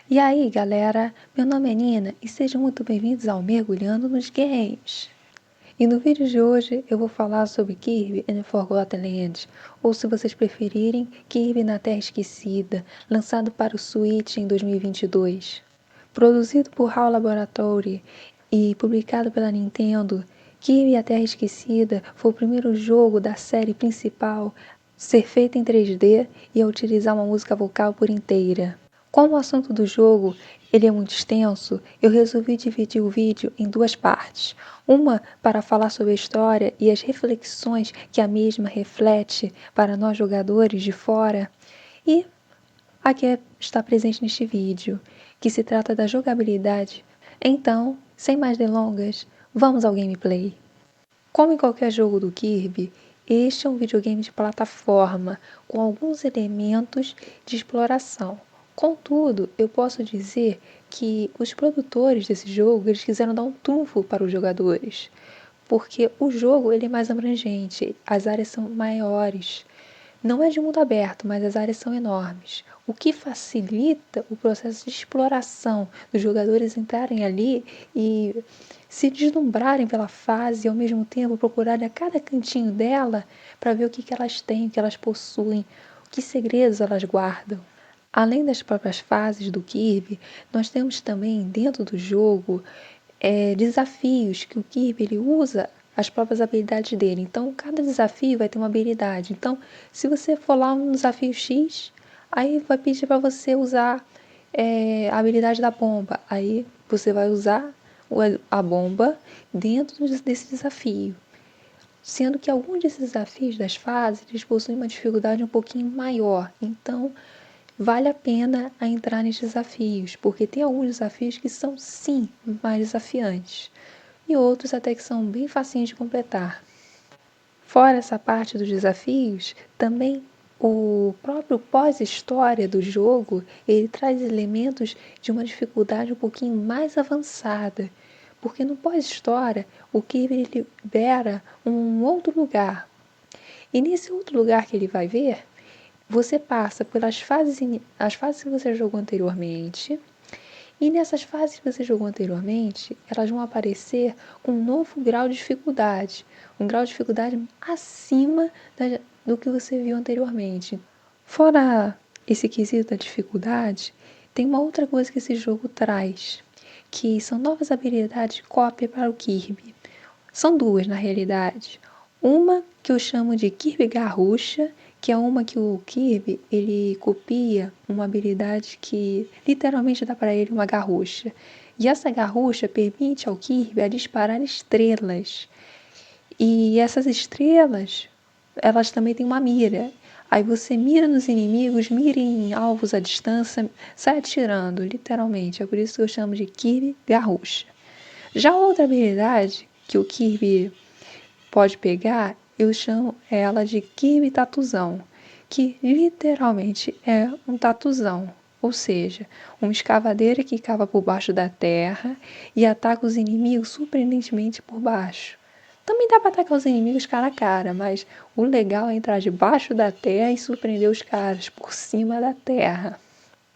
E aí, galera, meu nome é Nina e sejam muito bem-vindos ao Mergulhando nos Games. E no vídeo de hoje eu vou falar sobre Kirby and the Forgotten Land, ou se vocês preferirem, Kirby na Terra Esquecida, lançado para o Switch em 2022. Produzido por HAL Laboratory e publicado pela Nintendo, Kirby e a Terra Esquecida foi o primeiro jogo da série principal a ser feito em 3D e a utilizar uma música vocal por inteira. Como o assunto do jogo ele é muito extenso, eu resolvi dividir o vídeo em duas partes. Uma para falar sobre a história e as reflexões que a mesma reflete para nós jogadores de fora, e a que está presente neste vídeo, que se trata da jogabilidade. Então, sem mais delongas, vamos ao gameplay. Como em qualquer jogo do Kirby, este é um videogame de plataforma com alguns elementos de exploração. Contudo, eu posso dizer que os produtores desse jogo eles quiseram dar um trunfo para os jogadores, porque o jogo ele é mais abrangente, as áreas são maiores. Não é de mundo aberto, mas as áreas são enormes, o que facilita o processo de exploração dos jogadores entrarem ali e se deslumbrarem pela fase e ao mesmo tempo procurarem a cada cantinho dela para ver o que elas têm, o que elas possuem, que segredos elas guardam. Além das próprias fases do Kirby, nós temos também dentro do jogo desafios que o Kirby ele usa as próprias habilidades dele. Então, cada desafio vai ter uma habilidade. Então, se você for lá um desafio X, aí vai pedir para você usar a habilidade da bomba. Aí você vai usar a bomba dentro desse desafio. Sendo que alguns desses desafios das fases, eles possuem uma dificuldade um pouquinho maior. Então, vale a pena a entrar nesses desafios, porque tem alguns desafios que são, sim, mais desafiantes. E outros até que são bem facinhos de completar. Fora essa parte dos desafios, também o próprio pós-história do jogo, ele traz elementos de uma dificuldade um pouquinho mais avançada, porque no pós-história o Kirby libera um outro lugar. E nesse outro lugar que ele vai ver, você passa pelas as fases que você jogou anteriormente, e nessas fases que você jogou anteriormente, elas vão aparecer com um novo grau de dificuldade, um grau de dificuldade acima do que você viu anteriormente. Fora esse quesito da dificuldade, tem uma outra coisa que esse jogo traz, que são novas habilidades de cópia para o Kirby. São duas, na realidade. Uma que eu chamo de Kirby Garrucha, que é uma que o Kirby ele copia uma habilidade que literalmente dá para ele uma garrucha. E essa garrucha permite ao Kirby a disparar estrelas. E essas estrelas, elas também têm uma mira. Aí você mira nos inimigos, mira em alvos à distância, sai atirando, literalmente. É por isso que eu chamo de Kirby Garrucha. Já outra habilidade que o Kirby pode pegar, eu chamo ela de Kirby Tatuzão, que literalmente é um tatuzão, ou seja, uma escavadeira que cava por baixo da terra e ataca os inimigos surpreendentemente por baixo. Também dá para atacar os inimigos cara a cara, mas o legal é entrar debaixo da terra e surpreender os caras por cima da terra.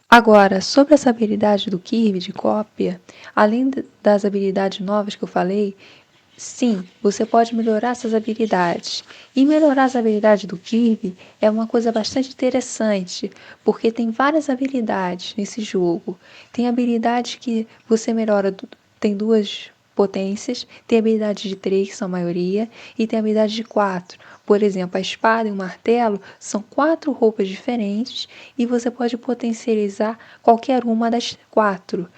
Agora, sobre essa habilidade do Kirby de cópia, além das habilidades novas que eu falei, sim, você pode melhorar essas habilidades. E melhorar as habilidades do Kirby é uma coisa bastante interessante, porque tem várias habilidades nesse jogo. Tem habilidades que você melhora, tem duas potências, tem habilidades de 3, que são a maioria, e tem habilidade de 4. Por exemplo, a espada e o martelo são 4 roupas diferentes e você pode potencializar qualquer uma das 4.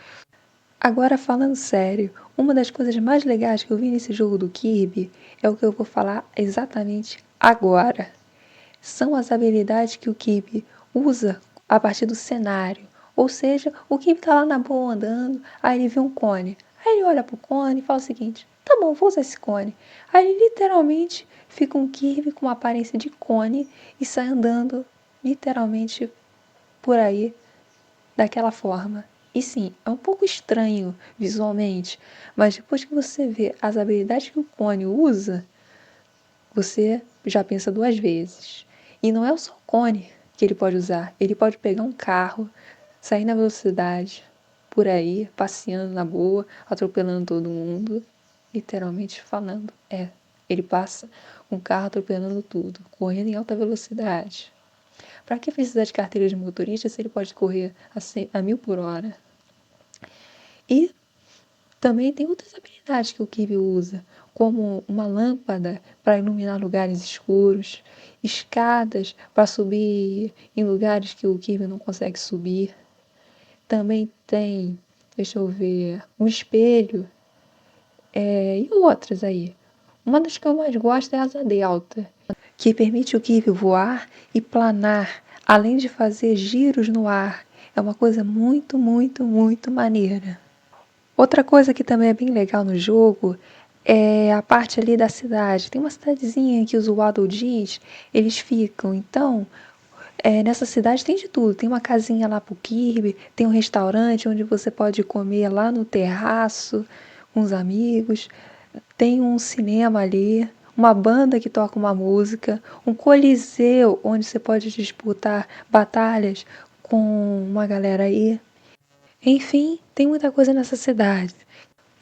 Agora, falando sério, uma das coisas mais legais que eu vi nesse jogo do Kirby é o que eu vou falar exatamente agora. São as habilidades que o Kirby usa a partir do cenário. Ou seja, o Kirby tá lá na boa andando, aí ele vê um cone. Aí ele olha pro cone e fala o seguinte: tá bom, vou usar esse cone. Aí ele literalmente fica um Kirby com uma aparência de cone e sai andando literalmente por aí daquela forma. E sim, é um pouco estranho visualmente, mas depois que você vê as habilidades que o cone usa, você já pensa duas vezes. E não é só o cone. que ele pode usar. Ele pode pegar um carro, sair na velocidade, por aí, passeando na boa, atropelando todo mundo, literalmente falando. Ele passa com o carro atropelando tudo, correndo em alta velocidade. Para que precisar de carteira de motorista se ele pode correr a 1000 por hora? E também tem outras habilidades que o Kirby usa, como uma lâmpada para iluminar lugares escuros, escadas para subir em lugares que o Kirby não consegue subir. Também tem, deixa eu ver, um espelho, e outras aí. Uma das que eu mais gosto é a asa delta, que permite o Kirby voar e planar, além de fazer giros no ar. É uma coisa muito, muito, muito maneira. Outra coisa que também é bem legal no jogo é a parte ali da cidade. Tem uma cidadezinha que os Waddle Dees, eles ficam. Então, nessa cidade tem de tudo. Tem uma casinha lá pro Kirby, tem um restaurante onde você pode comer lá no terraço com os amigos. Tem um cinema ali, uma banda que toca uma música, um coliseu onde você pode disputar batalhas com uma galera aí. Enfim, tem muita coisa nessa cidade.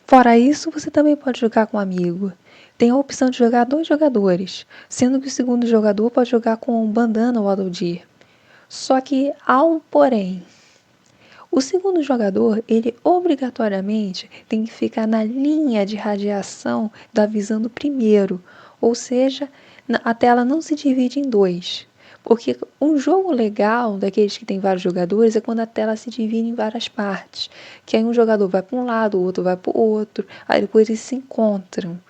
Fora isso, você também pode jogar com um amigo. Tem a opção de jogar 2 jogadores, sendo que o segundo jogador pode jogar com um bandana ou Waddle Dee. Só que há um porém. O segundo jogador, ele obrigatoriamente tem que ficar na linha de radiação da visão do primeiro, ou seja, a tela não se divide em dois. Porque um jogo legal, daqueles que tem vários jogadores, é quando a tela se divide em várias partes. Que aí um jogador vai para um lado, o outro vai para o outro, aí depois eles se encontram.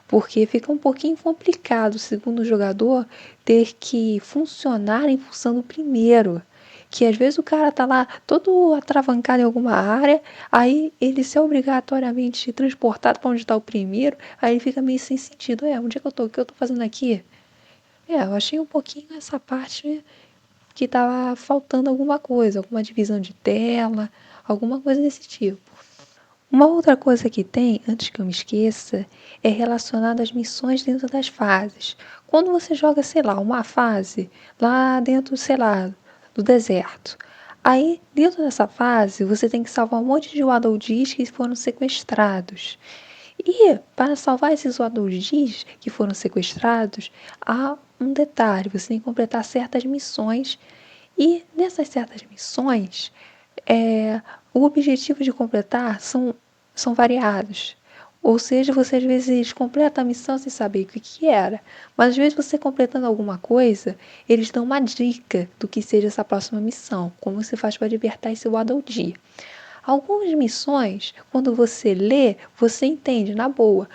Porque fica um pouquinho complicado o segundo jogador ter que funcionar em função do primeiro. Que às vezes o cara tá lá todo atravancado em alguma área, aí ele ser obrigatoriamente transportado para onde está o primeiro, aí ele fica meio sem sentido. Onde é que eu tô? O que eu tô fazendo aqui? Eu achei um pouquinho essa parte que tava faltando alguma coisa, alguma divisão de tela, alguma coisa desse tipo. Uma outra coisa que tem, antes que eu me esqueça, é relacionada às missões dentro das fases. Quando você joga, sei lá, uma fase lá dentro, sei lá, do deserto. Aí, dentro dessa fase, você tem que salvar um monte de Waddle Dees que foram sequestrados. E, para salvar esses Waddle Dees que foram sequestrados, há um detalhe, você tem que completar certas missões. E nessas certas missões, o objetivo de completar são variados. Ou seja, você às vezes completa a missão sem saber o que era. Mas às vezes você completando alguma coisa, eles dão uma dica do que seja essa próxima missão. Como você faz para libertar esse Waddle Dee. Algumas missões, quando você lê, você entende na boa.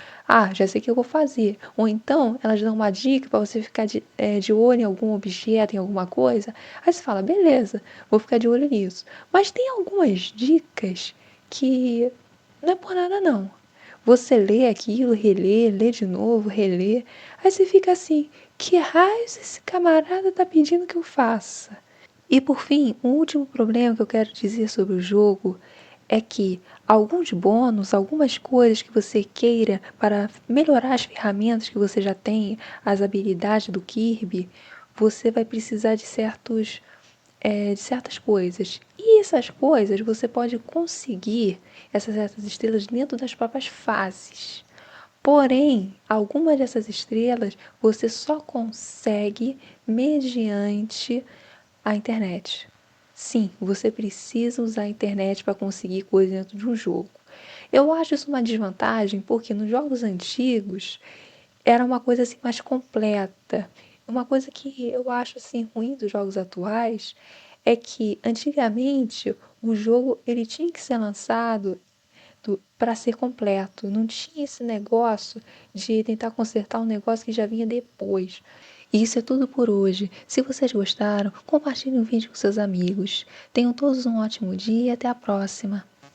Já sei o que eu vou fazer. Ou então, elas dão uma dica para você ficar de olho em algum objeto, em alguma coisa. Aí você fala, beleza, vou ficar de olho nisso. Mas tem algumas dicas que não é por nada não. Você lê aquilo, relê, lê de novo, relê. Aí você fica assim, que raios esse camarada tá pedindo que eu faça? E por fim, um último problema que eu quero dizer sobre o jogo é que alguns bônus, algumas coisas que você queira para melhorar as ferramentas que você já tem, as habilidades do Kirby, você vai precisar de certas coisas. E essas coisas você pode conseguir essas certas estrelas dentro das próprias fases. Porém, algumas dessas estrelas você só consegue mediante a internet. Sim, você precisa usar a internet para conseguir coisas dentro de um jogo. Eu acho isso uma desvantagem porque nos jogos antigos era uma coisa assim mais completa. Uma coisa que eu acho assim ruim dos jogos atuais é que antigamente o jogo ele tinha que ser lançado para ser completo. Não tinha esse negócio de tentar consertar um negócio que já vinha depois. E isso é tudo por hoje. Se vocês gostaram, compartilhem o vídeo com seus amigos. Tenham todos um ótimo dia e até a próxima.